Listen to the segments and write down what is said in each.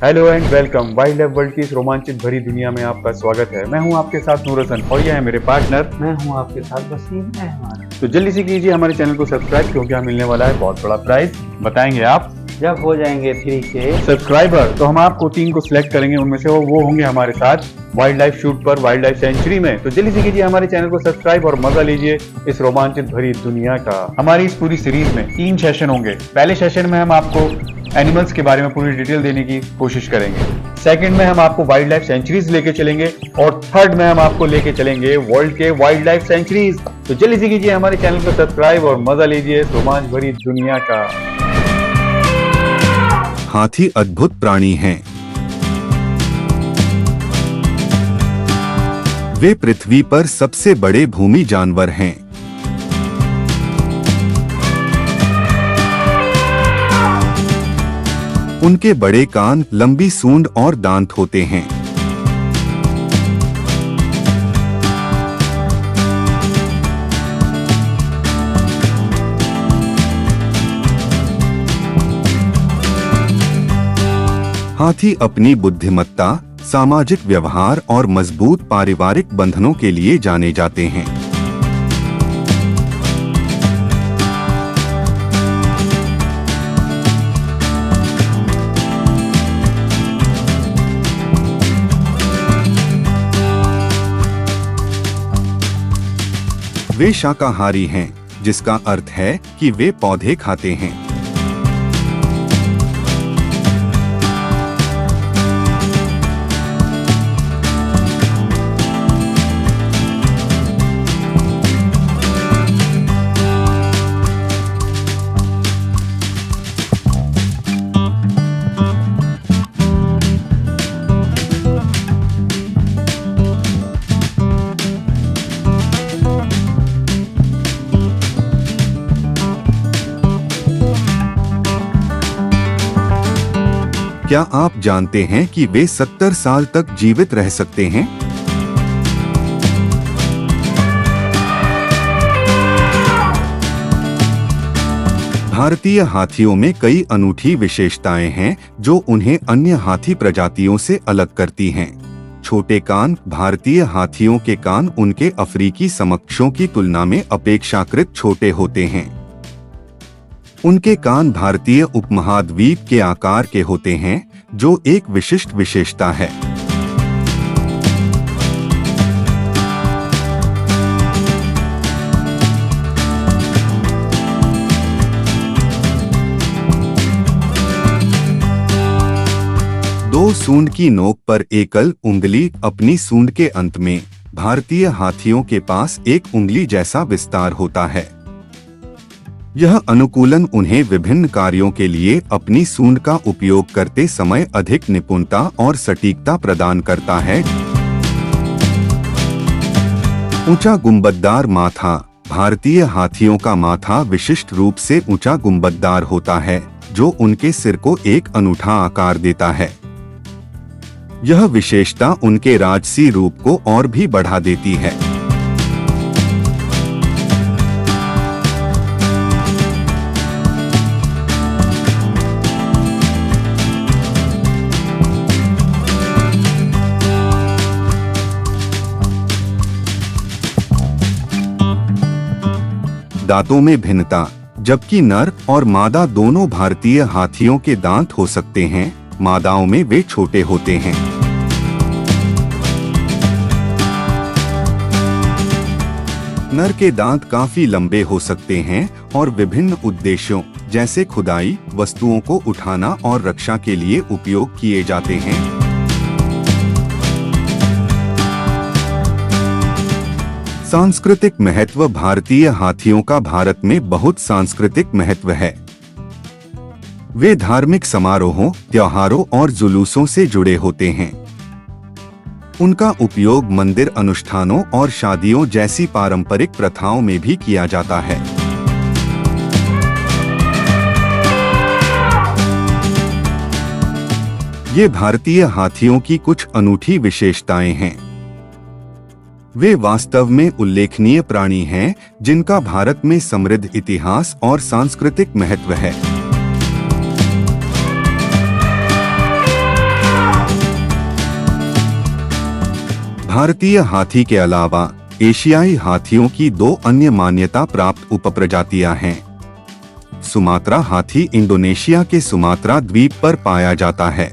Hello and welcome. Wild life world की इस रोमांचित भरी दुनिया में आपका स्वागत है। मैं हूं आपके साथ नूर हसन और ये है मेरे पार्टनर। मैं हूं आपके साथ वसीम अहमद। तो जल्दी से कीजिए हमारे चैनल को सब्सक्राइब, क्योंकि हमें मिलने वाला है बहुत बड़ा प्राइज। बताएंगे आप जब हो जाएंगे 3 के सब्सक्राइबर, तो हम आपको 3 को सिलेक्ट करेंगे। उनमें से वो होंगे हमारे साथ वाइल्ड लाइफ शूट पर वाइल्ड लाइफ सेंचुरी में। तो जल्दी से कीजिए हमारे चैनल को सब्सक्राइब और मजा लीजिए इस रोमांचित भरी दुनिया का। हमारी इस पूरी सीरीज में 3 सेशन होंगे। पहले सेशन में हम आपको एनिमल्स के बारे में पूरी डिटेल देने की कोशिश करेंगे। सेकंड में हम आपको वाइल्ड लाइफ सेंचुरीज लेके चलेंगे और थर्ड में हम आपको लेके चलेंगे वर्ल्ड के वाइल्ड लाइफ सेंचुरीज। तो जल्दी से कीजिए हमारे चैनल को सब्सक्राइब और मजा लीजिए इस रोमांच भरी दुनिया का। हाथी अद्भुत प्राणी हैं। वे पृथ्वी पर सबसे बड़े भूमि जानवर हैं। उनके बड़े कान, लंबी सूंड और दांत होते हैं। हाथी अपनी बुद्धिमत्ता, सामाजिक व्यवहार और मजबूत पारिवारिक बंधनों के लिए जाने जाते हैं। वे शाकाहारी हैं, जिसका अर्थ है कि वे पौधे खाते हैं। क्या आप जानते हैं कि वे 70 साल तक जीवित रह सकते हैं? भारतीय हाथियों में कई अनूठी विशेषताएं हैं जो उन्हें अन्य हाथी प्रजातियों से अलग करती हैं। छोटे कान। भारतीय हाथियों के कान उनके अफ्रीकी समकक्षों की तुलना में अपेक्षाकृत छोटे होते हैं। उनके कान भारतीय उपमहाद्वीप के आकार के होते हैं, जो एक विशिष्ट विशेषता है। दो सूंड की नोक पर एकल उंगली। अपनी सूंड के अंत में भारतीय हाथियों के पास एक उंगली जैसा विस्तार होता है। यह अनुकूलन उन्हें विभिन्न कार्यों के लिए अपनी सूंड का उपयोग करते समय अधिक निपुणता और सटीकता प्रदान करता है। ऊंचा गुंबददार माथा। भारतीय हाथियों का माथा विशिष्ट रूप से ऊंचा गुंबददार होता है, जो उनके सिर को एक अनूठा आकार देता है। यह विशेषता उनके राजसी रूप को और भी बढ़ा देती है। दांतों में भिन्नता। जबकि नर और मादा दोनों भारतीय हाथियों के दांत हो सकते हैं, मादाओं में वे छोटे होते हैं। नर के दांत काफी लंबे हो सकते हैं और विभिन्न उद्देश्यों जैसे खुदाई, वस्तुओं को उठाना और रक्षा के लिए उपयोग किए जाते हैं। सांस्कृतिक महत्व। भारतीय हाथियों का भारत में बहुत सांस्कृतिक महत्व है। वे धार्मिक समारोहों, त्योहारों और जुलूसों से जुड़े होते हैं। उनका उपयोग मंदिर अनुष्ठानों और शादियों जैसी पारंपरिक प्रथाओं में भी किया जाता है। ये भारतीय हाथियों की कुछ अनूठी विशेषताएं हैं। वे वास्तव में उल्लेखनीय प्राणी हैं, जिनका भारत में समृद्ध इतिहास और सांस्कृतिक महत्व है। भारतीय हाथी के अलावा एशियाई हाथियों की 2 अन्य मान्यता प्राप्त उपप्रजातियां हैं। सुमात्रा हाथी इंडोनेशिया के सुमात्रा द्वीप पर पाया जाता है।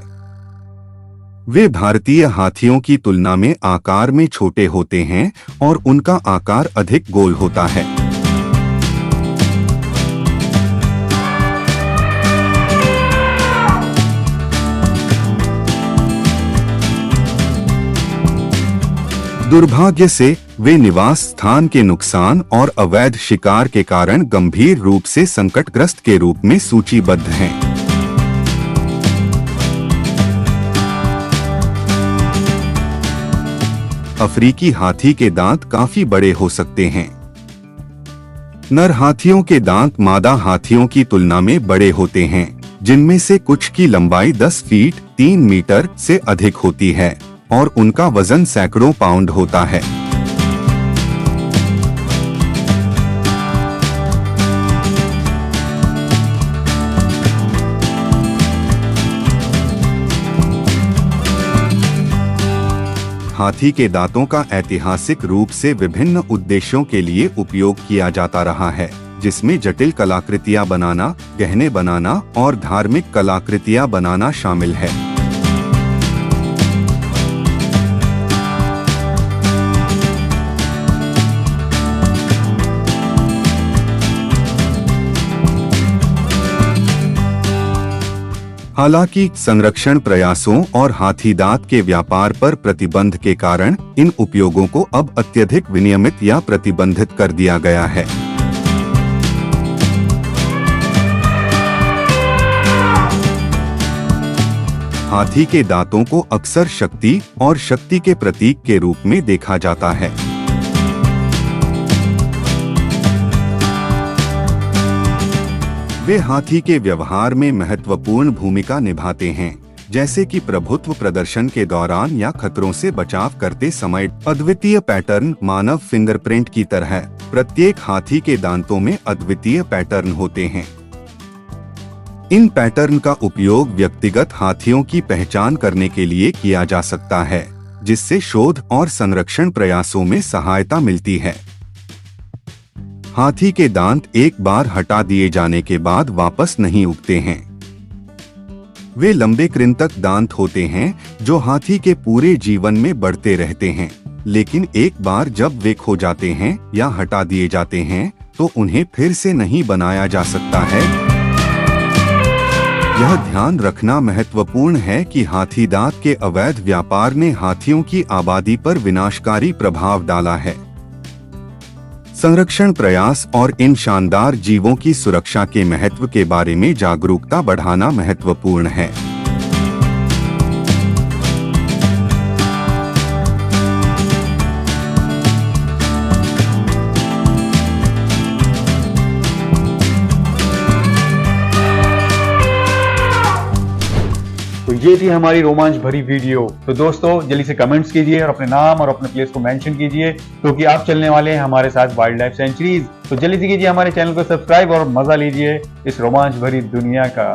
वे भारतीय हाथियों की तुलना में आकार में छोटे होते हैं और उनका आकार अधिक गोल होता है। दुर्भाग्य से वे निवास स्थान के नुकसान और अवैध शिकार के कारण गंभीर रूप से संकटग्रस्त के रूप में सूचीबद्ध हैं। अफ्रीकी हाथी के दांत काफी बड़े हो सकते हैं। नर हाथियों के दांत मादा हाथियों की तुलना में बड़े होते हैं, जिनमें से कुछ की लंबाई 10 फीट 3 मीटर से अधिक होती है और उनका वजन सैकड़ों पाउंड होता है। हाथी के दांतों का ऐतिहासिक रूप से विभिन्न उद्देश्यों के लिए उपयोग किया जाता रहा है, जिसमें जटिल कलाकृतियां बनाना, गहने बनाना और धार्मिक कलाकृतियां बनाना शामिल है। हालांकि संरक्षण प्रयासों और हाथी दांत के व्यापार पर प्रतिबंध के कारण इन उपयोगों को अब अत्यधिक विनियमित या प्रतिबंधित कर दिया गया है। हाथी के दांतों को अक्सर शक्ति और शक्ति के प्रतीक के रूप में देखा जाता है। वे हाथी के व्यवहार में महत्वपूर्ण भूमिका निभाते हैं, जैसे कि प्रभुत्व प्रदर्शन के दौरान या खतरों से बचाव करते समय। अद्वितीय पैटर्न मानव फिंगरप्रिंट की तरह प्रत्येक हाथी के दांतों में अद्वितीय पैटर्न होते हैं। इन पैटर्न का उपयोग व्यक्तिगत हाथियों की पहचान करने के लिए किया जा सकता है, जिससे शोध और संरक्षण प्रयासों में सहायता मिलती है। हाथी के दांत एक बार हटा दिए जाने के बाद वापस नहीं उगते हैं। वे लंबे कृंतक दांत होते हैं जो हाथी के पूरे जीवन में बढ़ते रहते हैं, लेकिन एक बार जब वे खो जाते हैं या हटा दिए जाते हैं तो उन्हें फिर से नहीं बनाया जा सकता है। यह ध्यान रखना महत्वपूर्ण है कि हाथी दांत के अवैध व्यापार ने हाथियों की आबादी पर विनाशकारी प्रभाव डाला है। संरक्षण प्रयास और इन शानदार जीवों की सुरक्षा के महत्व के बारे में जागरूकता बढ़ाना महत्वपूर्ण है। तो ये थी हमारी रोमांच भरी वीडियो। तो दोस्तों जल्दी से कमेंट्स कीजिए और अपने नाम और अपने प्लेस को मेंशन कीजिए, क्योंकि आप चलने वाले हैं हमारे साथ वाइल्ड लाइफ सेंचुरीज। तो जल्दी से कीजिए हमारे चैनल को सब्सक्राइब और मजा लीजिए इस रोमांच भरी दुनिया का।